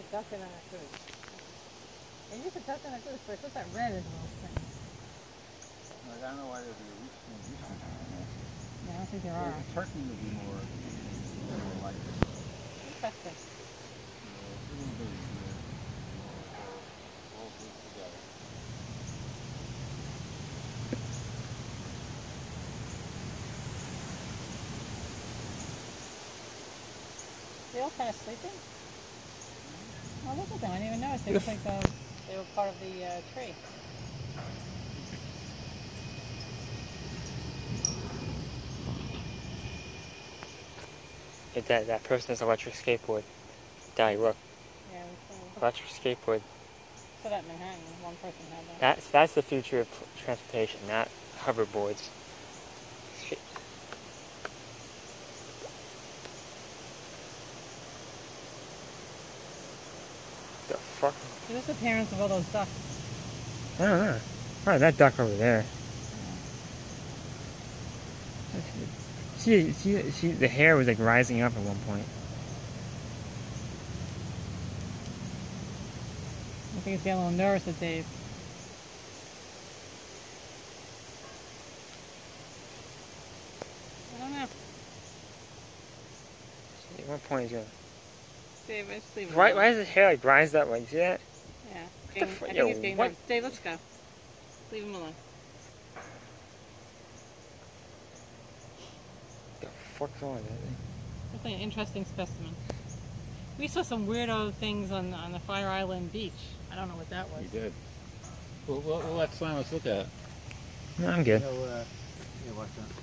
like ducking on a cruise. They used to duck on a cruise, but it's just that red is a little strange. Like, I don't know why there'd be a reef in there. Yeah, I don't think there are. The turkey would be more like this. Interesting. It's a little bit easier. All grouped together. They all kind of sleeping? Oh, look at them. I didn't even notice. They look like they were part of the tree. That person's electric skateboard. Daddy, look. Yeah, Electric skateboard. so that Manhattan, one person had that. That's the future of transportation, not hoverboards. The fuck? Who's the parents of all those ducks? I don't know. Probably that duck over there. See, the hair was like rising up at one point. I think it's getting a little nervous at Dave. I don't know. At one point he's gonna... Dave, I just leave it Why alone. is his hair like rised up? Like, see that? Yeah. the I fuck? think Yo, he's getting what? nervous. Dave, let's go. Leave him alone. What the fuck's wrong with that thing? Definitely an interesting specimen. We saw some weirdo things on the Fire Island beach. I don't know what that was. You did. We'll let Silas look at it. No, I'm good. Yeah, watch that.